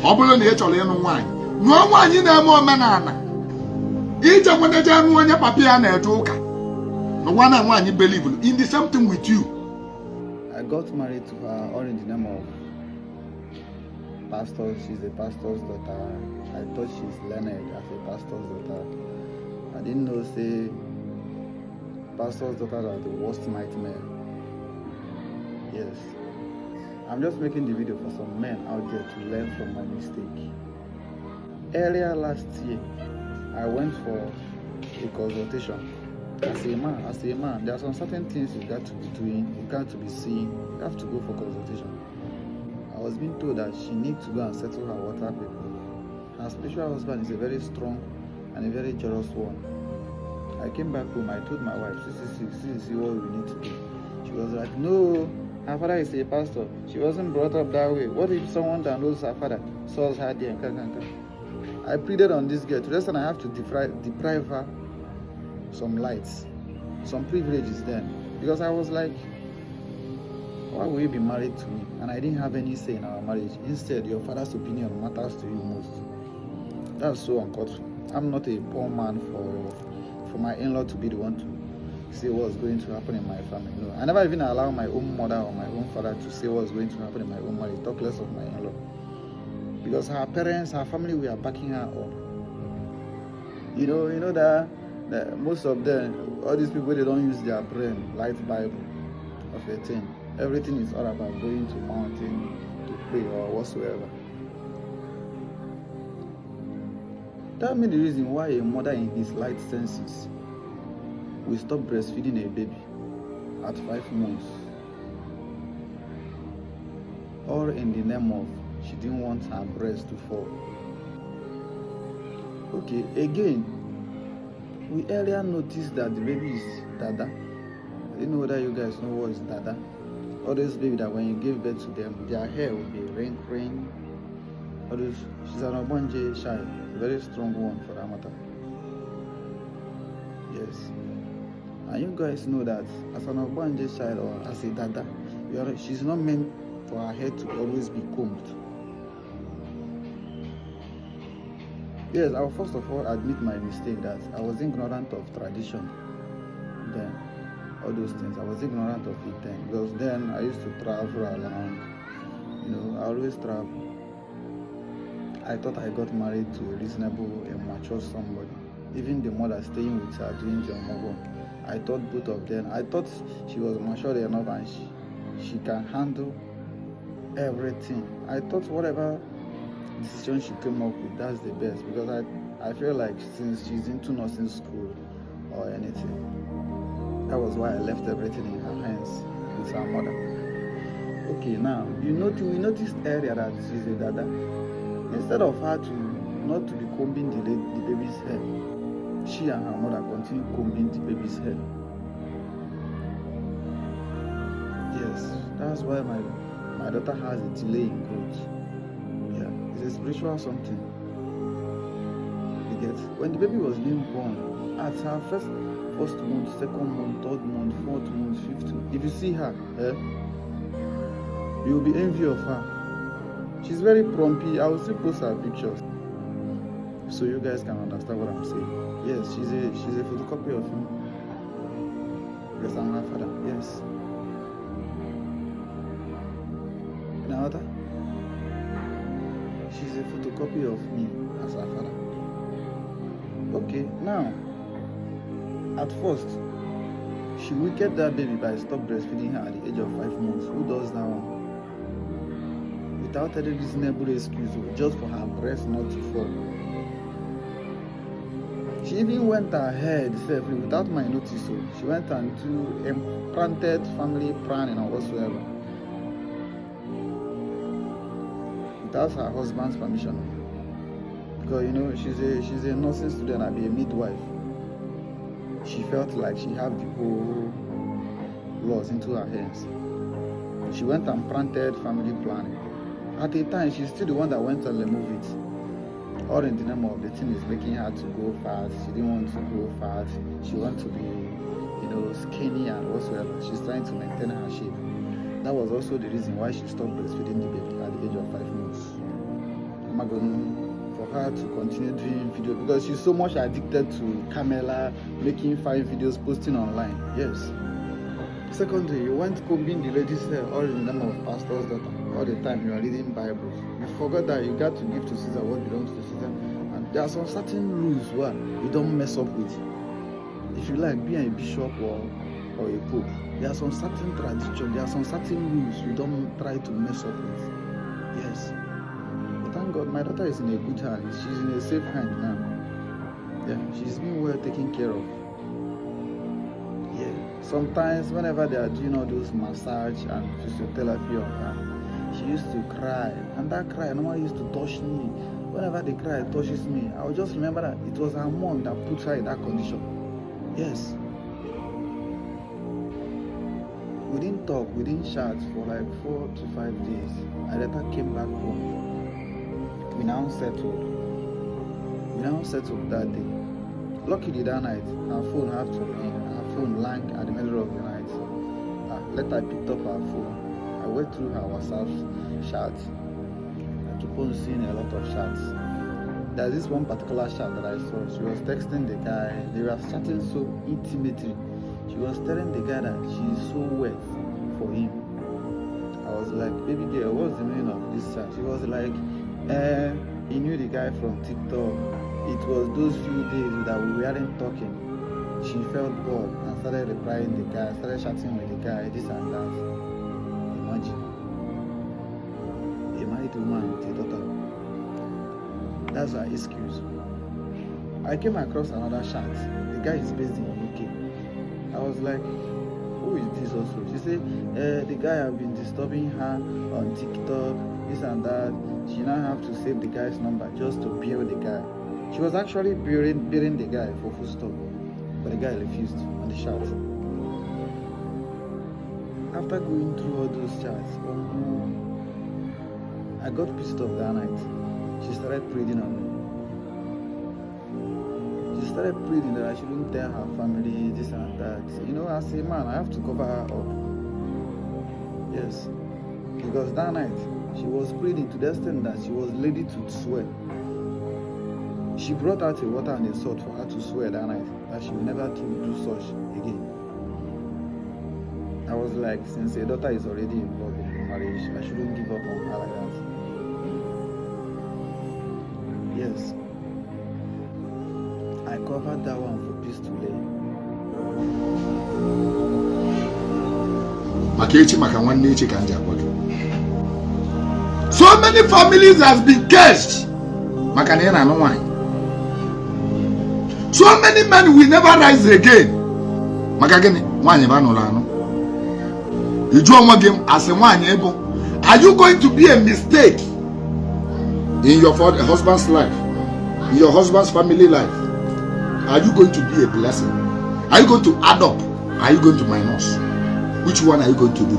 Obolo na echole enu nwanyi. No nwanyi na eme omenala. Ije nwedeje enu onye papa ya na eje ụka. No one nwanyi believe in the same thing with you. I got married to her all in the name of pastor. She's a pastor's daughter. I thought she's learned as a pastor's daughter. I didn't know, say, pastor's daughters are the worst nightmare. Yes. I'm just making the video for some men out there to learn from my mistake. Earlier last year, I went for a consultation. As a man, there are some certain things you got to be doing, you got to be seeing, you have to go for consultation. I was being told that she needs to go and settle her water people. Her spiritual husband is a very strong and a very jealous one. I came back home, I told my wife, see what we need to do. She was like, no, her father is a pastor. She wasn't brought up that way. What if someone that knows her father saws her there? I pleaded on this girl. To the I have to deprive her some lights, some privileges then. Because I was like, why will you be married to me? And I didn't have any say in our marriage. Instead, your father's opinion matters to you most. That's so uncalled for. I'm not a poor man for my in-law to be the one to say what's going to happen in my family. No, I never even allow my own mother or my own father to say what's going to happen in my own marriage, talk less of my in-law. Because her parents, her family, we are backing her up. You know that most of them, all these people, they don't use their brain, light Bible of a thing. Everything is all about going to mountain to pray or whatsoever. Tell me the reason why a mother in his light senses will stop breastfeeding a baby at 5 months, all in the name of she didn't want her breast to fall. Okay, again, we earlier noticed that the baby is Dada. I don't know whether you guys know what is Dada. All those babies that when you give birth to them, their hair will be wrinkling. She's an Obonje child, a very strong one for that matter. Yes. And you guys know that as an Obonje child or as a Dada, she's not meant for her hair to always be combed. Yes, I will first of all admit my mistake that I was ignorant of tradition then. All those things, I was ignorant of it then. Because then I used to travel around, I always travel. I thought I got married to a reasonable and mature somebody. Even the mother staying with her doing Jomogo. I thought both of them, I thought she was mature enough and she can handle everything. I thought whatever decision she came up with, that's the best. Because I feel like since she's into nursing school or anything, that was why I left everything in her hands with her mother. Okay, now, we noticed earlier that she's a Dada. Instead of her not to be combing the baby's hair, she and her mother continue combing the baby's hair. Yes, that's why my daughter has a delay in growth. Yeah, it's a spiritual something. You get? When the baby was being born, at her first month, second month, third month, fourth month, fifth month, if you see her, you will be envy of her. She's very plumpy. I will still post her pictures so you guys can understand what I'm saying. Yes, she's a photocopy of me. Yes, I'm her father. Yes. Now that she's a photocopy of me as her father. Okay, now at first she will get that baby by stop breastfeeding her at the age of 5 months. Who does that one? Without any reasonable excuse, just for her breast not to fall. She even went ahead without my notice. So she went and implanted family planning or whatsoever without her husband's permission. Because she's a nursing student and be a midwife. She felt like she had the whole laws into her hands. She went and planted family planning. At the time, she's still the one that went and removed it. All in the name of the thing is making her to grow fat. She didn't want to grow fat. She wanted to be, skinny and whatsoever. She's trying to maintain her shape. That was also the reason why she stopped breastfeeding the baby at the age of 5 months. for her to continue doing video because she's so much addicted to Camilla, making fine videos, posting online. Yes. Secondly, you went combing the ladies' hair all in the name of pastor's daughter. All the time you are reading Bibles. You forgot that you got to give to Caesar what belongs to Caesar. And there are some certain rules where you don't mess up with. If you like being a bishop or a pope, there are some certain traditions, there are some certain rules you don't try to mess up with. Yes. But thank God, my daughter is in a good hand. She's in a safe hand now. Yeah, she's been well taken care of. Yeah. Sometimes whenever they are doing all those massage and physiotherapy on her, she used to cry. And that cry normally used to touch me. Whenever the cry touches me, I will just remember that it was her mom that put her in that condition. Yes. We didn't talk, we didn't chat for like 4 to 5 days. I later came back home. We now settled that day. Luckily that night, her phone rang at the middle of the night. Later I picked up her phone. I went through her WhatsApp chats. I keep on seeing a lot of chats. There's this one particular chat that I saw. She was texting the guy. They were chatting so intimately. She was telling the guy that she is so wet for him. I was like, baby girl, what's the meaning of this chat? She was like, he knew the guy from TikTok. It was those few days that we weren't talking. She felt bored and started replying the guy, started chatting with the guy, this and that. Imagine. A married woman with a daughter. That's her excuse. I came across another chat. The guy is based in UK. I was like, who is this also? She said, the guy have been disturbing her on TikTok, this and that. She now have to save the guy's number just to bill the guy. She was actually billing the guy for full stop, but the guy refused on the chat. After going through all those chats, I got pissed off that night. She started pleading on me. She started pleading that I shouldn't tell her family this and that. You know, as a man, I have to cover her up. Yes. Because that night, she was pleading to the extent that she was ready to swear. She brought out a water and a sword for her to swear that night that she will never do such again. I was like, since a daughter is already involved in the marriage, I shouldn't give up on her like that. Yes. I covered that one for peace to lay. So many families has been cursed. Makanena no wine. So many men will never rise again. Makagene, wine no. You do one game as a one able. Are you going to be a mistake in your husband's life, in your husband's family life? Are you going to be a blessing? Are you going to add up? Are you going to minus? Which one are you going to do?